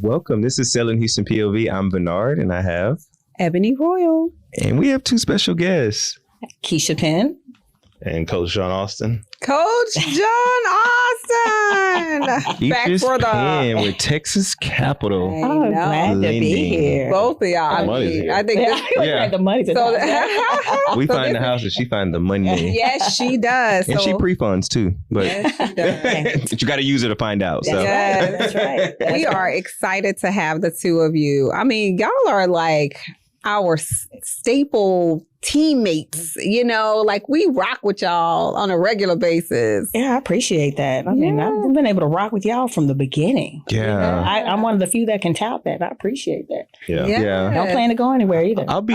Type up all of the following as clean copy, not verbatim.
Welcome. This is Selling Houston P.O.V. I'm Bernard, and I have Ebony Royal. And we have two special guests. Keisha Penn. And Coach John Austin. Coach John Austin. Back for the with Texas Capital. Oh, glad to be here. Both of y'all. I think the money's we find the house and she find the money. Yes, she does. And she pre-funds too. But, yes, she does. But you got to use it to find out. So. Yes, that's right. We are excited to have the two of you. I mean, y'all are like our staple teammates, you know, like we rock with y'all on a regular basis. Yeah, I appreciate that. I mean, I've been able to rock with y'all from the beginning. Yeah. I'm one of the few that can tout that. I appreciate that. Yeah. Don't plan to go anywhere either. I'll be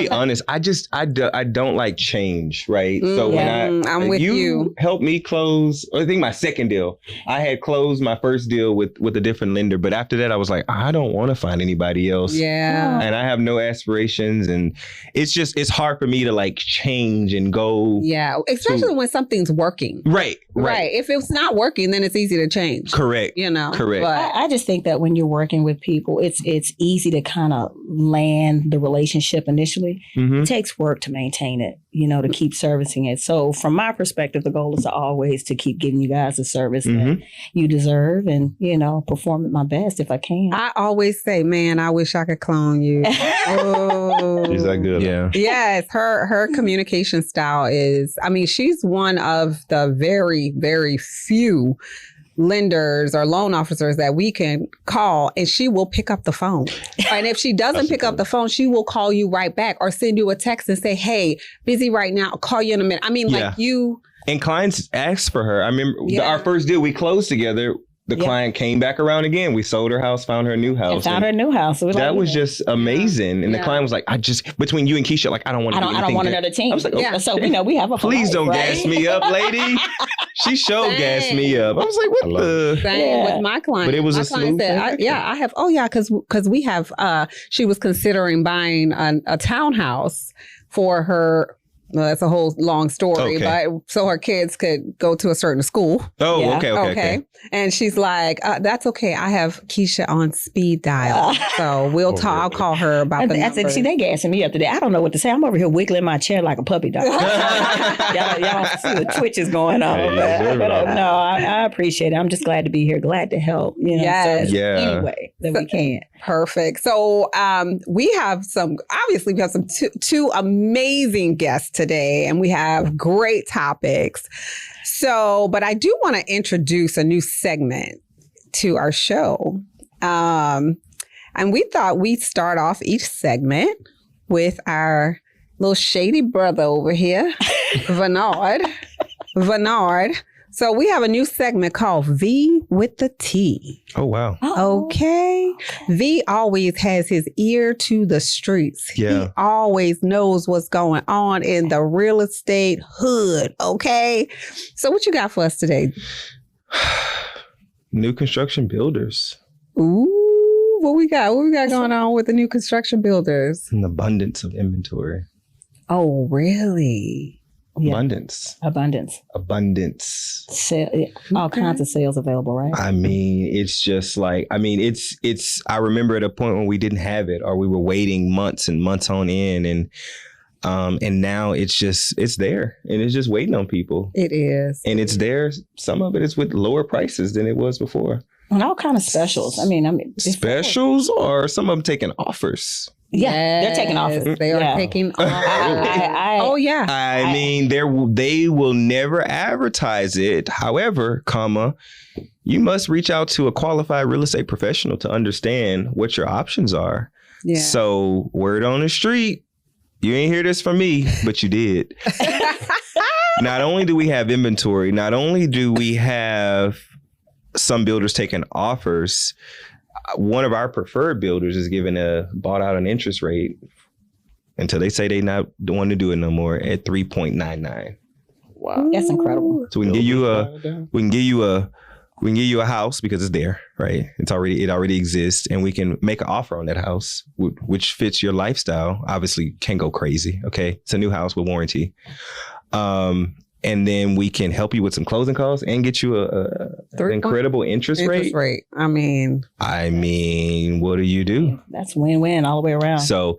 honest. I don't like change, right? So when I'm with you. Helped me close, I think my second deal. I had closed my first deal with a different lender, but after that I was like, I don't want to find anybody else. Yeah. And I have no aspirations, and it's hard for me to like change and go. Yeah, especially when something's working. Right. If it's not working, then it's easy to change. Correct. You know. Correct. But I just think that when you're working with people, it's easy to kind of land the relationship initially. Mm-hmm. It takes work to maintain it, you know, to keep servicing it. So from my perspective, the goal is to always to keep giving you guys the service that you deserve and, you know, perform at my best if I can. I always say, man, I wish I could clone you. Oh. She's that good. Yeah. Yes. Her communication style is, I mean, she's one of the very, very few lenders or loan officers that we can call, and she will pick up the phone. And if she doesn't pick up the phone, she will call you right back or send you a text and say, hey, busy right now, I'll call you in a minute. I mean, like you. And clients asked for her. I remember our first deal we closed together. The client came back around again. We sold her house, found her a new house. And found her a new house. So that was just amazing. And the client was like, between you and Keisha, like, I don't want to do anything. I don't want another team. I was like, So we know we have a please don't gas me up, lady. She gassed me up. I was like, what the? Same with my client. But it was my a client said, I have, because we have, she was considering buying a townhouse for her. Well, that's a whole long story, but so her kids could go to a certain school. Oh, okay. And she's like, that's okay. I have Keisha on speed dial. So we'll talk. I'll call her about the numbers. I said, see, they gassing me up today. I don't know what to say. I'm over here wiggling my chair like a puppy dog. y'all see the twitches going on. No, I appreciate it. I'm just glad to be here. Glad to help. You know, any way that we can. Perfect. So we have two amazing guests today, and we have great topics. So, but I do want to introduce a new segment to our show. And we thought we'd start off each segment with our little shady brother over here, Bernard. So we have a new segment called V with the T. Oh, wow. Okay. V always has his ear to the streets. Yeah. He always knows what's going on in the real estate hood. Okay. So what you got for us today? New construction builders. Ooh, what we got? What we got going on with the new construction builders? An abundance of inventory. Oh, really? Abundance. All kinds of sales available, right? I mean, it's just like, it's, I remember at a point when we didn't have it, or we were waiting months and months on end, and now it's there, and it's just waiting on people. It is. And it's there. Some of it is with lower prices than it was before. And all kind of specials. I mean, specials, or some of them taking offers. Yeah, they're taking offers. They are taking offers. I mean, they will never advertise it. However, you must reach out to a qualified real estate professional to understand what your options are. Yeah. So, word on the street, you ain't hear this from me, but you did. Not only do we have inventory, not only do we have some builders taking offers, one of our preferred builders is giving bought out an interest rate until they say they not want to do it no more at 3.99. Wow, that's incredible. So we can give you a house because it's there, right? It already exists, and we can make an offer on that house which fits your lifestyle. Obviously, can't go crazy. Okay, it's a new house with warranty. And then we can help you with some closing costs and get you incredible interest rate. I mean, what do you do? That's win-win all the way around. So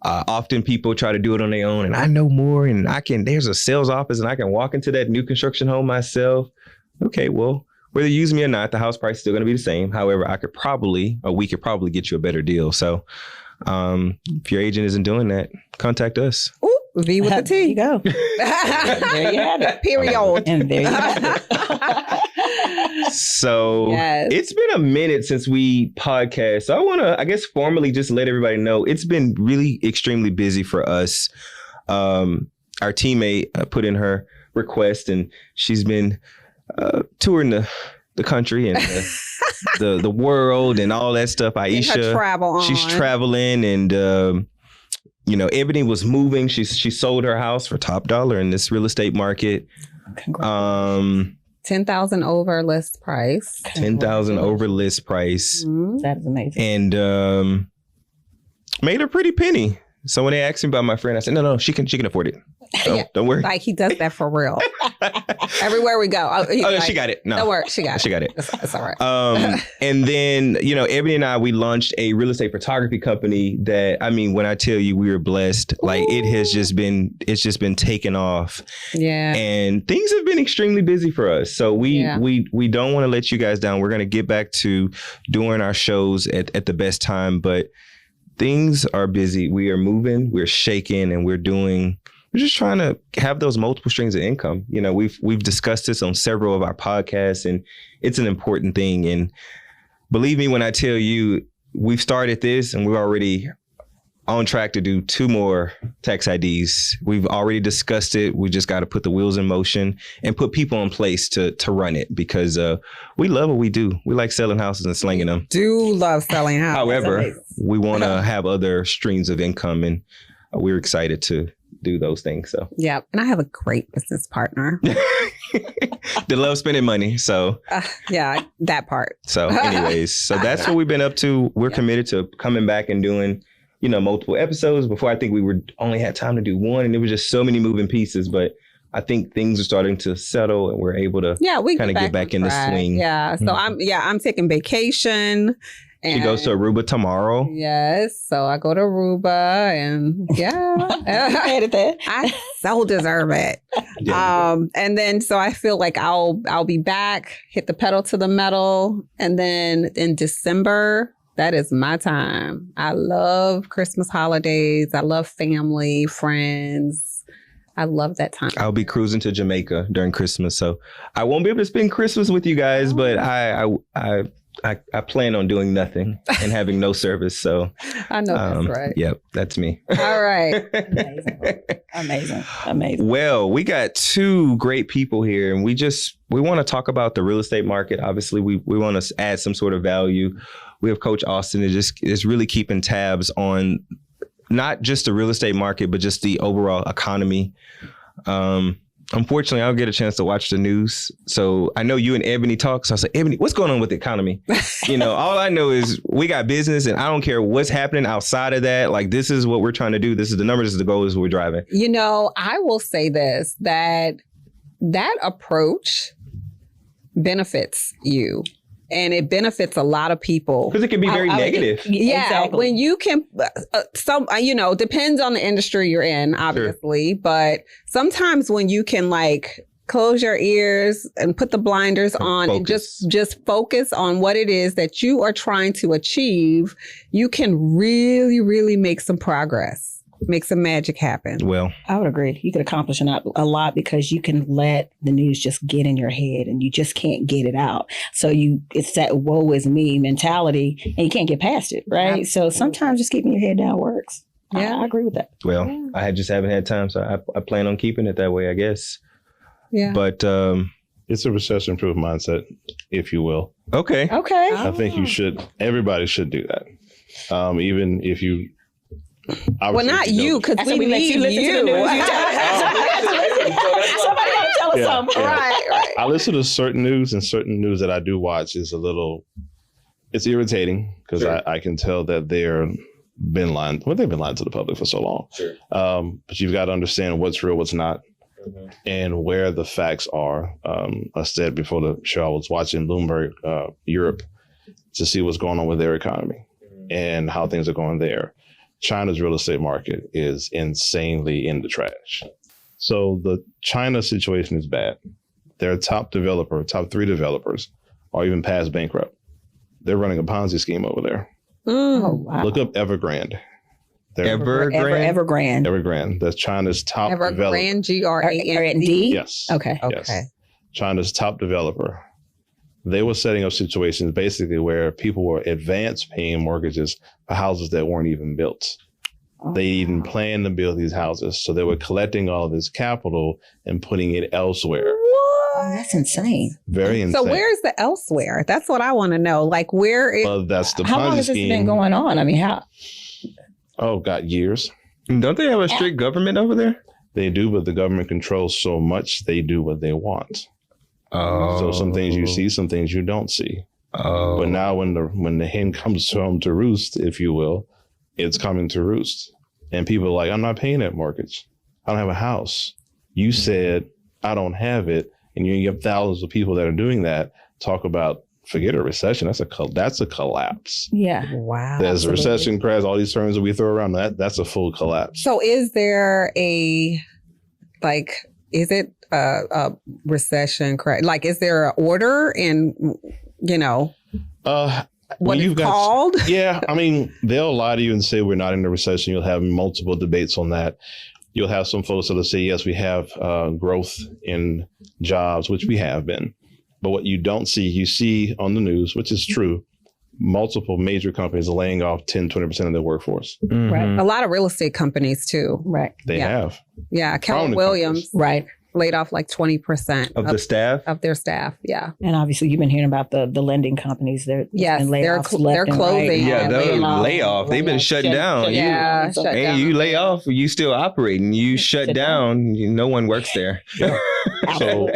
often people try to do it on their own, and I know more, and there's a sales office, and I can walk into that new construction home myself. Okay, well, whether you use me or not, the house price is still going to be the same. However, we could probably get you a better deal. So if your agent isn't doing that, contact us. Ooh, V with the T. There you go. There you have it. Period. And there you have it. So It's been a minute since we podcast. So I want to, I guess, formally just let everybody know it's been really extremely busy for us. Our teammate put in her request, and she's been touring the country and the world and all that stuff. Aisha, she's traveling, and Ebony was moving. She sold her house for top dollar in this real estate market. 10,000 over list price. 10,000 over list price. Mm-hmm. That is amazing. And made a pretty penny. So when they asked me about my friend, I said, no, she can afford it. So, don't worry. Like, he does that for real. Everywhere we go. She got it. No. Don't worry. She got it. It's all right. And then, Ebony and I, we launched a real estate photography company that, when I tell you we were blessed, like it's just been taken off. Yeah. And things have been extremely busy for us. So we don't want to let you guys down. We're going to get back to doing our shows at the best time, but things are busy. We are moving, we're shaking, and we're just trying to have those multiple streams of income. We've discussed this on several of our podcasts, and it's an important thing. And believe me when I tell you, we've started this and we're already on track to do 2 more tax IDs. We've already discussed it. We just got to put the wheels in motion and put people in place to run it, because we love what we do. We like selling houses and slinging them. Do love selling houses. However, we want to have other streams of income, and we're excited to do those things. So yeah, and I have a great business partner. They love spending money. So yeah, that part. So anyways, that's what we've been up to. We're committed to coming back and doing multiple episodes. Before, I think we only had time to do one, and there was just so many moving pieces, but I think things are starting to settle, and we're able to kind of get back in the swing. Yeah. So I'm taking vacation. She goes to Aruba tomorrow. Yes. So I go to Aruba, and I so deserve it. Yeah. And then so I feel like I'll be back, hit the pedal to the metal. And then in December, that is my time. I love Christmas holidays. I love family, friends. I love that time. I'll be cruising to Jamaica during Christmas, so I won't be able to spend Christmas with you guys, but I plan on doing nothing and having no service. So I know that's right. Yep, that's me. All right. Amazing. Well, we got 2 great people here, and we want to talk about the real estate market. Obviously, we want to add some sort of value. We have Coach Austin that is really keeping tabs on not just the real estate market, but just the overall economy. Unfortunately, I don't get a chance to watch the news. So I know you and Ebony talk. So I said, Ebony, what's going on with the economy? All I know is we got business, and I don't care what's happening outside of that. Like, this is what we're trying to do. This is the numbers, this is the goal, this is what we're driving. I will say this, that approach benefits you. And it benefits a lot of people. Because it can be very negative. Yeah. Exactly. When you can, depends on the industry you're in, obviously. Sure. But sometimes when you can close your ears and put the blinders on and just focus on what it is that you are trying to achieve, you can really, really make some progress. Make some magic happen. Well, I would agree. You could accomplish a lot because you can let the news just get in your head and you just can't get it out. So it's that woe is me mentality and you can't get past it, right? Absolutely. So sometimes just keeping your head down works. Yeah, I agree with that. Well, yeah. I just haven't had time, so I plan on keeping it that way, I guess. Yeah. But it's a recession-proof mindset, if you will. Okay. I think everybody should do that. Even if you... Well, not you, because we need you. Somebody got to tell us something. Yeah. Right. I listen to certain news, and certain news that I do watch is it's irritating because I can tell that they've been lying to the public for so long. Sure. But you've got to understand what's real, what's not. and where the facts are. I said before the show, I was watching Bloomberg Europe to see what's going on with their economy and how things are going there. China's real estate market is insanely in the trash. So the China situation is bad. Their top 3 developers are even past bankrupt. They're running a Ponzi scheme over there. Oh, wow. Look up Evergrande. Evergrande. That's China's top developer. Evergrande, Grand? Yes. Okay. Yes. China's top developer. They were setting up situations basically where people were advance paying mortgages for houses that weren't even built. They even planned to build these houses. So they were collecting all this capital and putting it elsewhere. Oh, that's insane. Very insane. So where's the elsewhere? That's what I want to know. Like, where is... Well, that's the How long has this been going on? I mean, how? Oh, God, years. Don't they have a strict government over there? They do, but the government controls so much, they do what they want. Oh. So some things you see, some things you don't see. Oh. But now when the hen comes home to roost, if you will, it's coming to roost. And people are like, I'm not paying that mortgage. I don't have a house. You said I don't have it. And you have thousands of people that are doing that. Talk about, forget a recession. That's a collapse. Yeah. Wow. There's a recession, crash, all these terms that we throw around. That's a full collapse. So is there is it a recession crash? Like, is there an order and, what it's called? Yeah. I mean, they'll lie to you and say we're not in a recession. You'll have multiple debates on that. You'll have some folks that'll say, yes, we have growth in jobs, which we have been. But what you don't see, you see on the news, which is true, multiple major companies are laying off 10, 20% of their workforce. Mm-hmm. Right. A lot of real estate companies too. Right. They have. Yeah. Keller Williams. Right. Laid off like 20% of the staff? Of their staff. Yeah. And obviously you've been hearing about the lending companies. They're closing. Yeah, those layoff. They've been shutting down. Yeah. And you lay off, you still operating. You shut down, no one works there. Yeah. So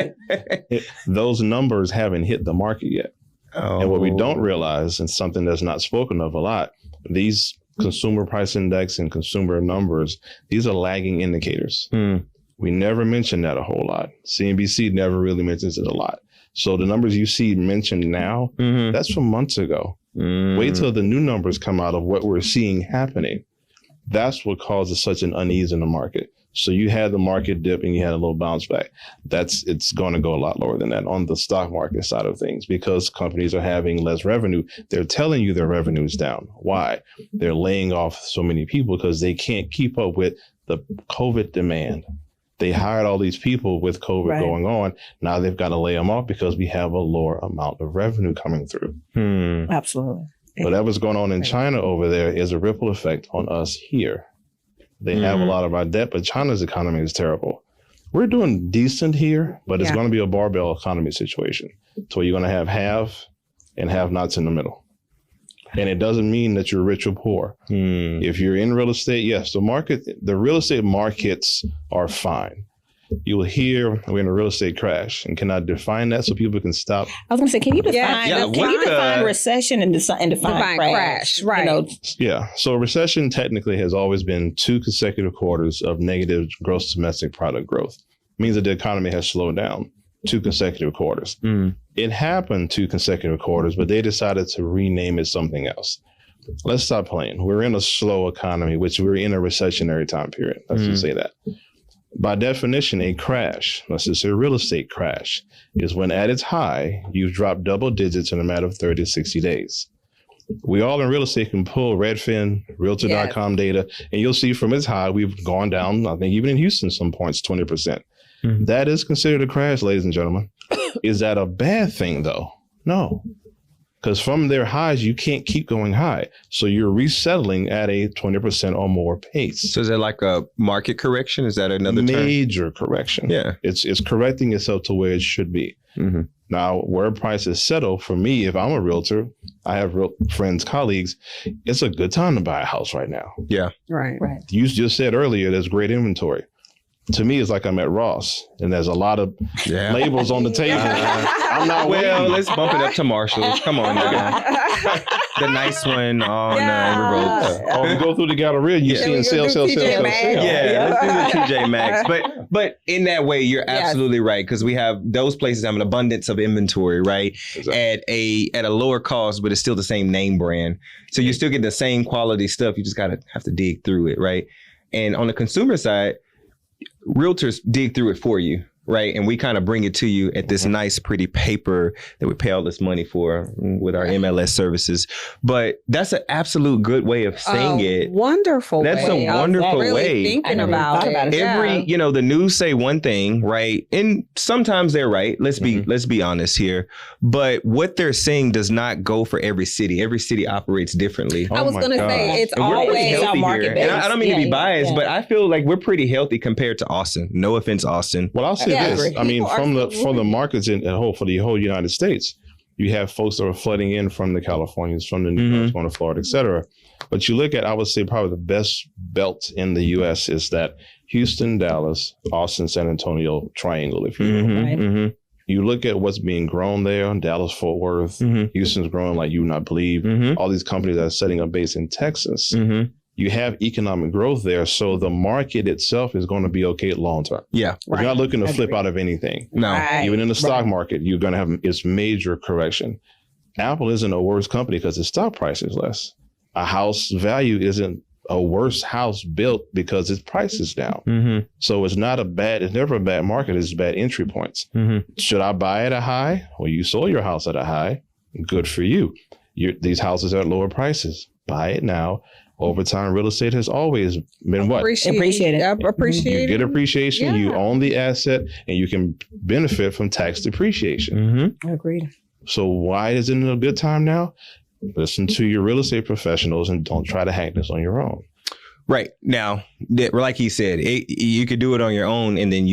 those numbers haven't hit the market yet. Oh. And what we don't realize, and something that's not spoken of a lot, these consumer price index and consumer numbers, these are lagging indicators. We never mention that a whole lot. CNBC never really mentions it a lot. So the numbers you see mentioned now, that's from months ago. Wait till the new numbers come out of what we're seeing happening. That's what causes such an unease in the market. So you had the market dip and you had a little bounce back. It's going to go a lot lower than that on the stock market side of things because companies are having less revenue. They're telling you their revenue is down. Why? They're laying off so many people because they can't keep up with the COVID demand. They hired all these people with COVID going on. Now they've got to lay them off because we have a lower amount of revenue coming through. Absolutely. Whatever's going on in China over there is a ripple effect on us here. They have a lot of our debt, but China's economy is terrible. We're doing decent here, but it's going to be a barbell economy situation. So you're going to have and have-nots in the middle. And it doesn't mean that you're rich or poor. If you're in real estate, yes, the real estate markets are fine. You will hear we're in a real estate crash. And can I define that so people can stop? I was going to say, can you define recession and define crash? Right. Yeah. So a recession technically has always been 2 consecutive quarters of negative gross domestic product growth. It means that the economy has slowed down 2 consecutive quarters. It happened 2 consecutive quarters, but they decided to rename it something else. Let's stop playing. We're in a slow economy, which we're in a recessionary time period. Let's just say that. By definition, a crash, let's just say a real estate crash, is when at its high, you've dropped double digits in a matter of 30 to 60 days. We all in real estate can pull Redfin, Realtor.com data, and you'll see from its high, we've gone down, I think even in Houston, some points, 20%. That is considered a crash, ladies and gentlemen. Is that a bad thing, though? No. Because from their highs, you can't keep going high. So you're resettling at a 20% or more pace. So is that like a market correction? Is that another major correction? Yeah. It's correcting itself to where it should be. Now, where prices settle, for me, if I'm a realtor, I have friends, colleagues, it's a good time to buy a house right now. Yeah. Right. You just said earlier, there's great inventory. to me, it's like I'm at Ross, and there's a lot of labels on the table. I'm not well, let's bump it up to Marshall's. Come on, now. The nice one on River Oaks. Or you go through the Galleria, you see in sale. Let's do the TJ Maxx. But in that way, you're absolutely right, because we have those places have an abundance of inventory, right? Exactly. At a lower cost, but it's still the same name brand. So you're still getting the same quality stuff. You just have to dig through it, right? And on the consumer side, realtors dig through it for you, right? And we kind of bring it to you at this nice, pretty paper that we pay all this money for with our MLS services. But that's an absolute good way of saying it. Wonderful. That's a wonderful really way. Thinking about it. The news say one thing, right? And sometimes they're right. Let's be honest here. But what they're saying does not go for every city. Every city operates differently. I was going to say it's always our market based. And I don't mean to be biased, but I feel like we're pretty healthy compared to Austin. No offense, Austin. Well, I'll say this. I mean, from the markets for the whole United States, you have folks that are flooding in from the Californians, from the New York, going to Florida, et cetera. But you look at, I would say probably the best belt in the U.S. is that Houston, Dallas, Austin, San Antonio triangle, if you will. You look at what's being grown there, Dallas, Fort Worth, Houston's growing like you would not believe. All these companies that are setting up base in Texas. You have economic growth there, so the market itself is going to be okay long term. Yeah, you're not looking to flip out of anything. No, even in the stock market, you're going to have its major correction. Apple isn't a worse company because its stock price is less. A house value isn't a worse house built because its price is down. So it's never a bad market. It's bad entry points. Should I buy at a high? Well, you sold your house at a high. Good for you. These houses are at lower prices. Buy it now. Over time, real estate has always been what? Appreciated. You get appreciation, you own the asset, and you can benefit from tax depreciation. Agreed. So why isn't it a good time now? Listen to your real estate professionals and don't try to hack this on your own. Right. Now, like he said, you could do it on your own, and then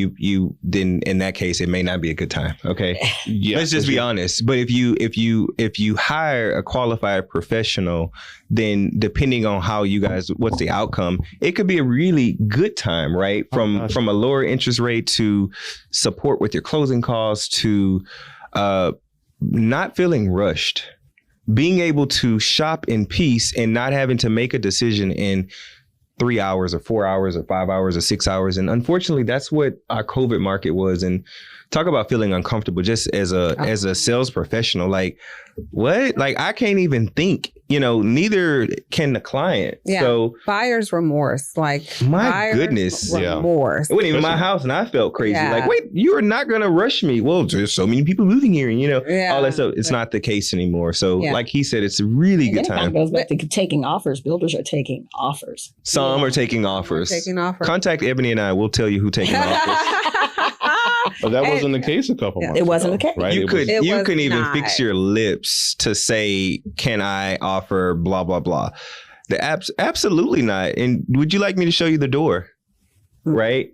then in that case, it may not be a good time. Okay. Let's just be honest. But if you hire a qualified professional, then depending on how what's the outcome, it could be a really good time, right? From a lower interest rate to support with your closing costs to not feeling rushed, being able to shop in peace and not having to make a decision in 3 hours or 4 hours or 5 hours or 6 hours. And unfortunately, that's what our COVID market was. And talk about feeling uncomfortable just as a sales professional. Like, what? Like, I can't even think, neither can the client. Yeah. So buyer's remorse. Like, my goodness. Remorse. It wasn't even my house and I felt crazy. Yeah. Like, wait, you are not going to rush me. Well, there's so many people moving here and, all that stuff. It's not the case anymore. So like he said, it's a really good time. It goes back to taking offers. Builders are taking offers. Some are taking offers. Contact Ebony and I. We'll tell you who taking offers. But that wasn't the case a couple months ago. It wasn't the case. Right? You couldn't even fix your lips to say, can I offer blah, blah, blah. Absolutely not. And would you like me to show you the door? Right?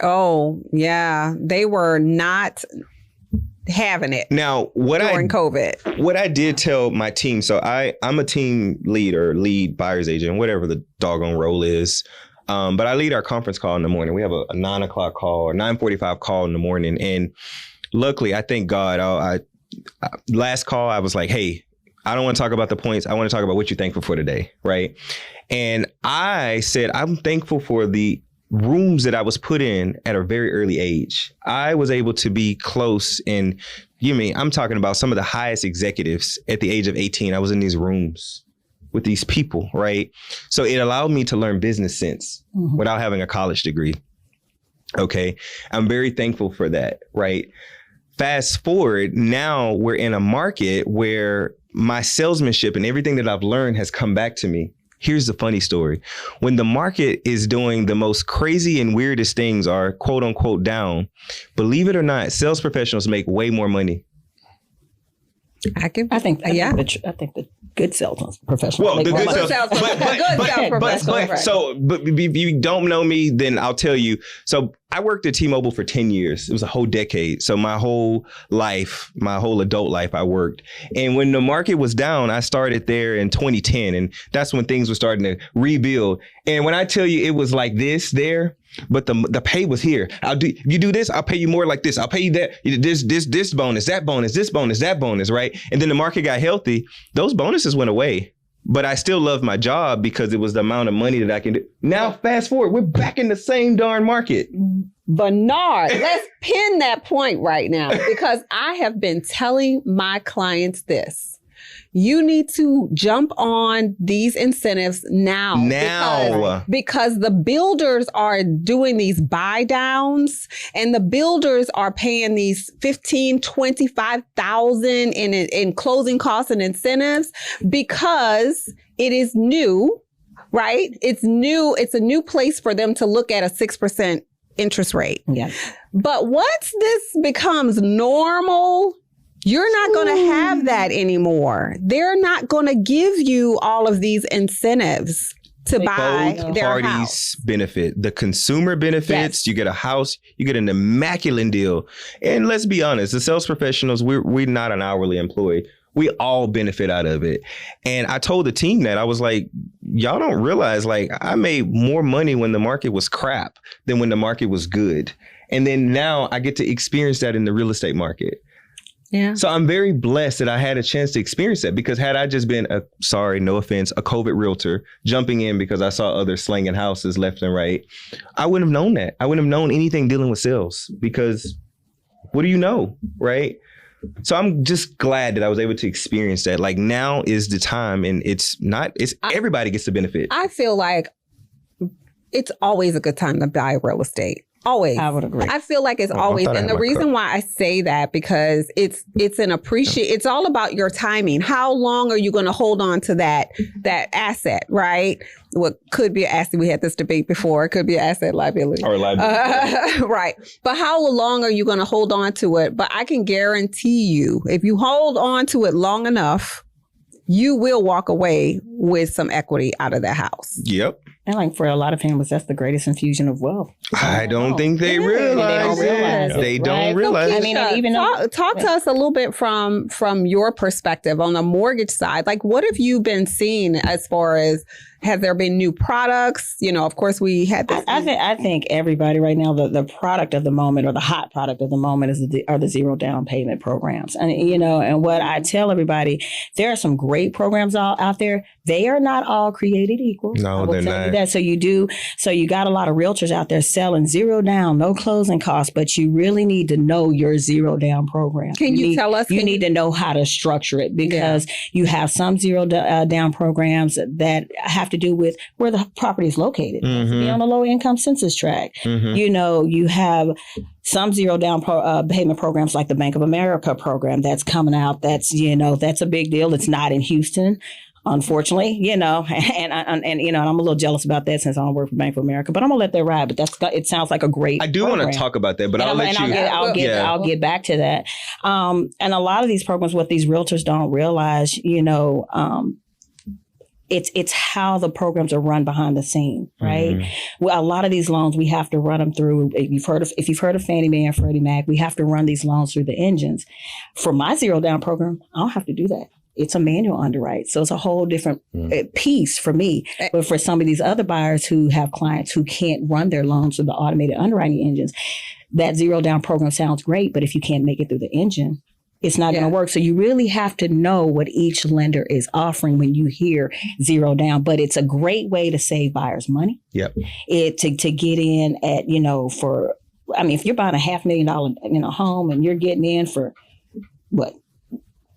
Oh, yeah. They were not having it. Now, during COVID. What I did tell my team, so I'm a team lead or lead buyer's agent, whatever the doggone role is. But I lead our conference call in the morning. We have a 9 o'clock call or 9:45 call in the morning. And luckily, I thank God, last call, I was like, hey, I don't want to talk about the points. I want to talk about what you're thankful for today, right? And I said, I'm thankful for the rooms that I was put in at a very early age. I was able to be close and I'm talking about some of the highest executives at the age of 18. I was in these rooms with these people, right? So it allowed me to learn business sense without having a college degree. Okay. I'm very thankful for that, right? Fast forward, now we're in a market where my salesmanship and everything that I've learned has come back to me. Here's the funny story. When the market is doing the most crazy and weirdest things are quote unquote down, believe it or not, sales professionals make way more money. I think the good sales professionals. Well, the good sales professionals. But if you don't know me, then I'll tell you. So I worked at T-Mobile for 10 years. It was a whole decade. So my whole life, my whole adult life, I worked. And when the market was down, I started there in 2010. And that's when things were starting to rebuild. And when I tell you it was like this there, but the pay was here. If you do this, I'll pay you more like this. I'll pay you that, this bonus, that bonus, this bonus, that bonus, right? And then the market got healthy. Those bonuses went away. But I still love my job because it was the amount of money that I can do. Now, fast forward, we're back in the same darn market. Bernard, let's pin that point right now, because I have been telling my clients this. You need to jump on these incentives now. Because the builders are doing these buy downs, and the builders are paying these $15,000, $25,000 in closing costs and incentives because it is new, right? It's new. It's a new place for them to look at a 6% interest rate. Yeah. But once this becomes normal, you're not going to have that anymore. They're not going to give you all of these incentives to buy both their parties house. benefit. The consumer benefits. Yes. You get a house. You get an immaculate deal. And let's be honest, the sales professionals, we're not an hourly employee. We all benefit out of it. And I told the team that. I was like, y'all don't realize, like, I made more money when the market was crap than when the market was good. And then now I get to experience that in the real estate market. Yeah. So I'm very blessed that I had a chance to experience that, because had I just been no offense, a COVID realtor jumping in because I saw others slinging houses left and right, I wouldn't have known that. I wouldn't have known anything dealing with sales, because what do you know, right? So I'm just glad that I was able to experience that. Like, now is the time, and everybody gets the benefit. I feel like it's always a good time to buy real estate. Always. I would agree. I feel like it's always. And the reason why I say that, because it's it's all about your timing. How long are you going to hold on to that asset, right? What could be an asset. We had this debate before. It could be an asset, liability. Or liability. Right. But how long are you going to hold on to it? But I can guarantee you, if you hold on to it long enough, you will walk away with some equity out of that house. Yep. And like for a lot of families, that's the greatest infusion of wealth. I don't think they realize it. They don't realize it. I mean, even talk to us a little bit from your perspective on the mortgage side. Like, what have you been seeing as far as, have there been new products? You know, of course, we had this. I think everybody right now, the product of the moment, or the hot product of the moment, are the zero down payment programs. And, you know, and what I tell everybody, there are some great programs out there. They are not all created equal. No, they're not. That. So you got a lot of realtors out there selling zero down, no closing costs, but you really need to know your zero down program. Can you tell us? You need to know how to structure it, because you have some zero down programs that have to do with where the property is located. Mm-hmm. Be on a low income census tract. Mm-hmm. You know, you have some zero down payment programs like the Bank of America program that's coming out. That's a big deal. It's not in Houston, unfortunately, you know, and you know, I'm a little jealous about that since I don't work for Bank of America, but I'm gonna let that ride. But it sounds like a great. I do want to talk about that, but I'll get back to that. And a lot of these programs, what these realtors don't realize, you know, it's how the programs are run behind the scene, right? Mm-hmm. Well, a lot of these loans, we have to run them through. If you've heard of Fannie Mae and Freddie Mac, we have to run these loans through the engines. For my zero down program, I don't have to do that. It's a manual underwrite. So it's a whole different piece for me. But for some of these other buyers who have clients who can't run their loans through the automated underwriting engines, that zero down program sounds great, but if you can't make it through the engine, it's not going to work. So you really have to know what each lender is offering when you hear zero down. But it's a great way to save buyers money. Yep. To get in at, you know, if you're buying a $500,000 home and you're getting in for what?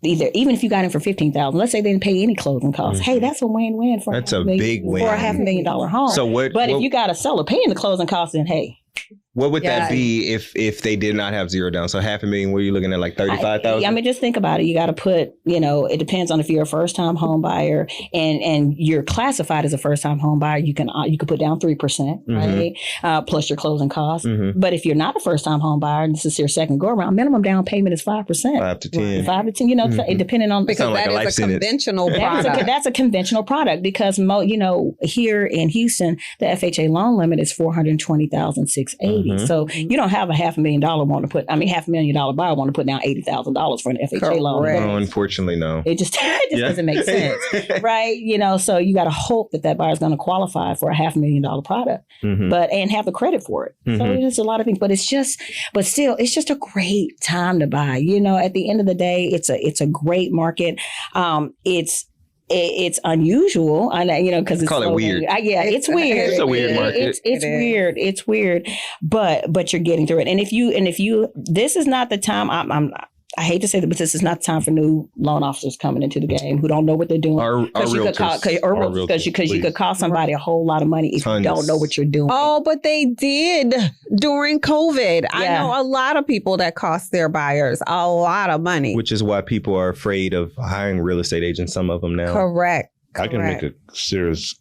Even if you got in for $15,000, let's say they didn't pay any closing costs. Mm-hmm. Hey, that's a win-win for that's a big win for a $500,000 home. So if you got a seller paying the closing costs, then hey. What would that be if they did not have zero down? So $500,000, were you looking at like 35,000? I mean, just think about it. You got to put, you know, it depends on if you're a first time home buyer and you're classified as a first time home buyer. You can put down 3%, right? Plus your closing costs. Mm-hmm. But if you're not a first time home buyer and this is your second go around, minimum down payment is 5%. 5 to 10. 5 to 10. You know, depending on because that is a conventional product. That's a conventional product because here in Houston, the FHA loan limit is $420,680. 80. So you don't have a $500,000 buyer want to put down $80,000 for an FHA loan. No, unfortunately, no. It just doesn't make sense, right? So you got to hope that buyer is going to qualify for a $500,000 product, and have the credit for it. So there's a lot of things, but still, it's just a great time to buy. At the end of the day, it's a great market. It's unusual, because it's call it weird. It's weird. It's a weird market. It's weird. It's weird, but you're getting through it. And if you, this is not the time. I hate to say that, but this is not the time for new loan officers coming into the game who don't know what they're doing. Because you could cost somebody a whole lot of money if you don't know what you're doing. Oh, but they did during COVID. Yeah. I know a lot of people that cost their buyers a lot of money. Which is why people are afraid of hiring real estate agents, some of them now. Correct. I can make a serious,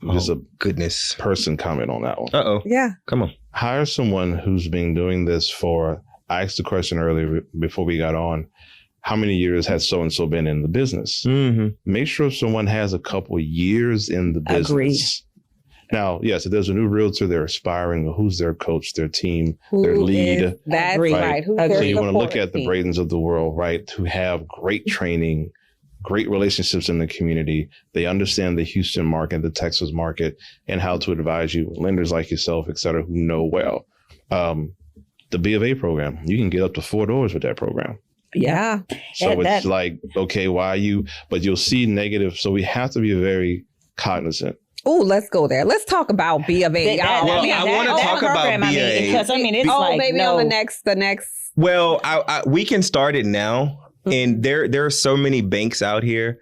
goodness person comment on that one. Uh-oh. Yeah. Come on. Hire someone who's been doing this for, I asked the question earlier before we got on, how many years has so-and-so been in the business? Make sure someone has a couple years in the business. Agreed. Now, yes, if there's a new realtor, they're aspiring. Who's their coach, their team, their lead? That's right. So you want to look at the Bradens of the world, right, who have great training, great relationships in the community. They understand the Houston market, the Texas market, and how to advise you, lenders like yourself, et cetera, who know well. The B.O.V. program, you can get up to 4 doors with that program. Yeah. So it's like, okay, why are you, but you'll see negative. So we have to be very cognizant. Oh, let's go there. Let's talk about B.O.V. I want to talk about B.O.V. Because it's maybe on the next. Well, we can start it now. And there are so many banks out here,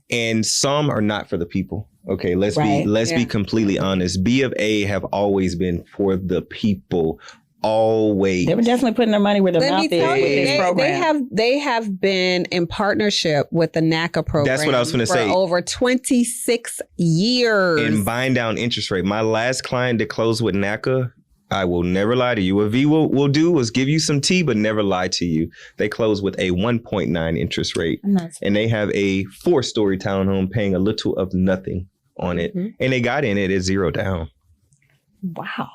and some are not for the people. Okay, let's be completely honest. B.O.V. have always been for the people. Always. They were definitely putting their money where their mouth is with this program. They have been in partnership with the NACA program. That's what I was going to say. For over 26 years. And buying down interest rate. My last client that closed with NACA, I will never lie to you. What V will do was give you some tea, but never lie to you. They closed with a 1.9 interest rate. And they have a 4-story townhome paying a little of nothing on it. And they got in it at 0 down. Wow.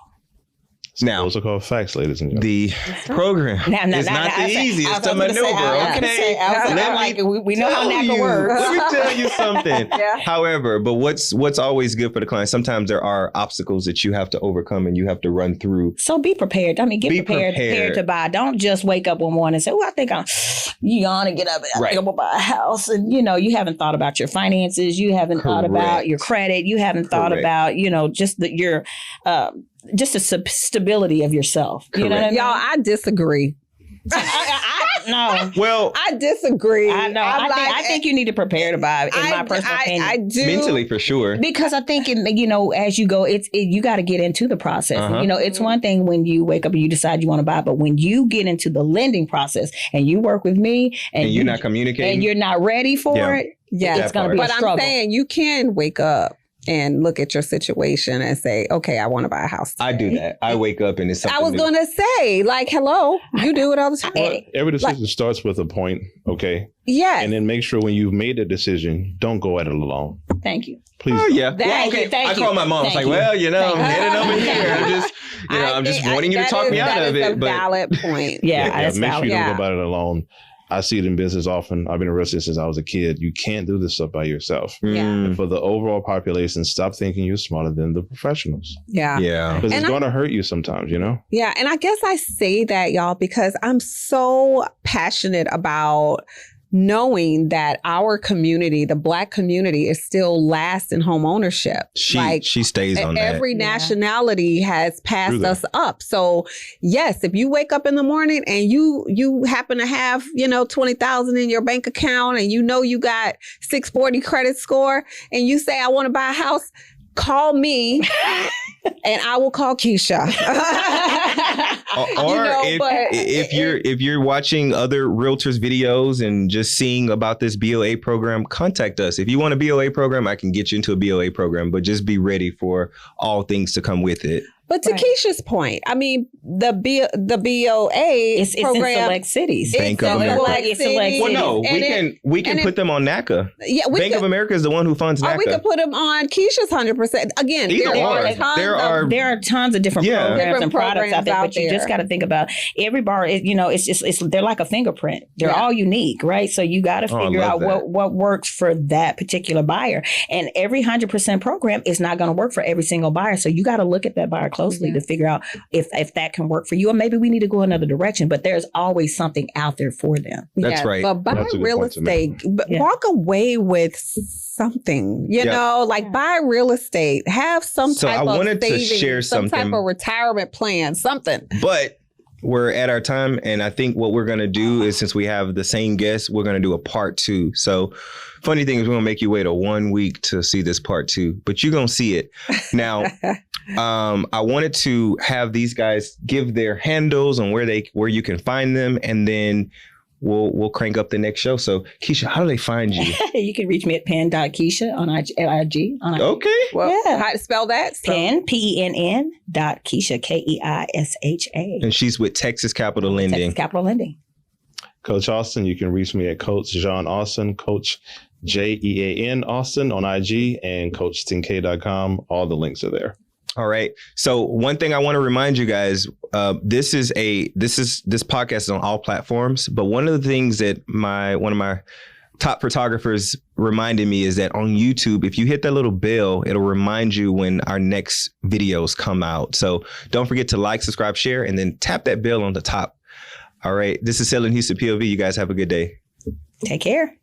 Now, those are called facts, ladies and gentlemen. The program is not the easiest to maneuver. We know how NACA works. Let me tell you something. However, but what's always good for the client, sometimes there are obstacles that you have to overcome and you have to run through. So be prepared. Get prepared to buy. Don't just wake up one morning and say, I think you want to get up. I think I'm going to buy a house. And, you haven't thought about your finances. You haven't thought about your credit. You haven't thought about, just just the stability of yourself. You know what I mean? Y'all, I disagree. No. Well, I disagree. I know. I think you need to prepare to buy, in my personal opinion. I do. Mentally, for sure. Because I think, as you go, you got to get into the process. It's one thing when you wake up and you decide you want to buy, but when you get into the lending process and you work with me and you're not communicating and you're not ready for it, it's going to be a struggle. But I'm saying you can wake up and look at your situation and say, okay, I want to buy a house today. I do that. I wake up and it's something I was going to say, hello, you do it all the time. Well, every decision starts with a point, okay? Yes. And then make sure when you've made a decision, don't go at it alone. Thank you. Please. Oh, yeah. Thank you. I call my mom. It's like, I'm headed over here. I'm just wanting you to talk me out of it. That is a valid point. Make sure you don't go about it alone. I see it in business often. I've been in real estate since I was a kid. You can't do this stuff by yourself. And for the overall population, stop thinking you're smarter than the professionals. Yeah. Because it's going to hurt you sometimes, Yeah. And I guess I say that, y'all, because I'm so passionate about knowing that our community, the Black community, is still last in home ownership. She stays on that. Every nationality has passed us up. So yes, if you wake up in the morning and you happen to have, $20,000 in your bank account and you got 640 credit score and you say, I want to buy a house, call me and I will call Keisha. If you're watching other realtors videos and just seeing about this BOA program, contact us. If you want a BOA program, I can get you into a BOA program, but just be ready for all things to come with it. But to Keisha's point, I mean, the BOA it's program, in select cities. Bank of America. It's select cities. Well, no, we can put them on NACA. Yeah, Bank of America is the one who funds NACA. Or we could put them on Keisha's 100%. Again, there are tons of different programs and products out there, but you just got to think about every bar. They're like a fingerprint. They're all unique, right? So you got to figure out what works for that particular buyer. And every 100% program is not going to work for every single buyer. So you got to look at that buyer closely to figure out if that can work for you, or maybe we need to go another direction. But there's always something out there for them. That's right. But buy real estate. Walk away with something. You know, like buy real estate. Have some type of savings, some type of retirement plan. Something. But we're at our time, and I think what we're going to do is, since we have the same guests, we're going to do a part 2. So funny thing is, we're going to make you wait a 1 week to see this part 2, but you're going to see it. Now, I wanted to have these guys give their handles on where you can find them, and then we'll crank up the next show. So, Keisha, how do they find you? You can reach me at pen.keisha on IG. Okay. Well, how to spell that? Pen, PENN .Keisha, KEISHA. And she's with Texas Capital Lending. Texas Capital Lending. Coach Austin, you can reach me at Coach Jean Austin, Coach JEAN Austin on IG, and CoachTinK.com. All the links are there. All right. So one thing I want to remind you guys, this podcast is on all platforms. But one of the things that one of my top photographers reminded me is that on YouTube, if you hit that little bell, it'll remind you when our next videos come out. So don't forget to like, subscribe, share, and then tap that bell on the top. All right. This is Selling Houston P.O.V. You guys have a good day. Take care.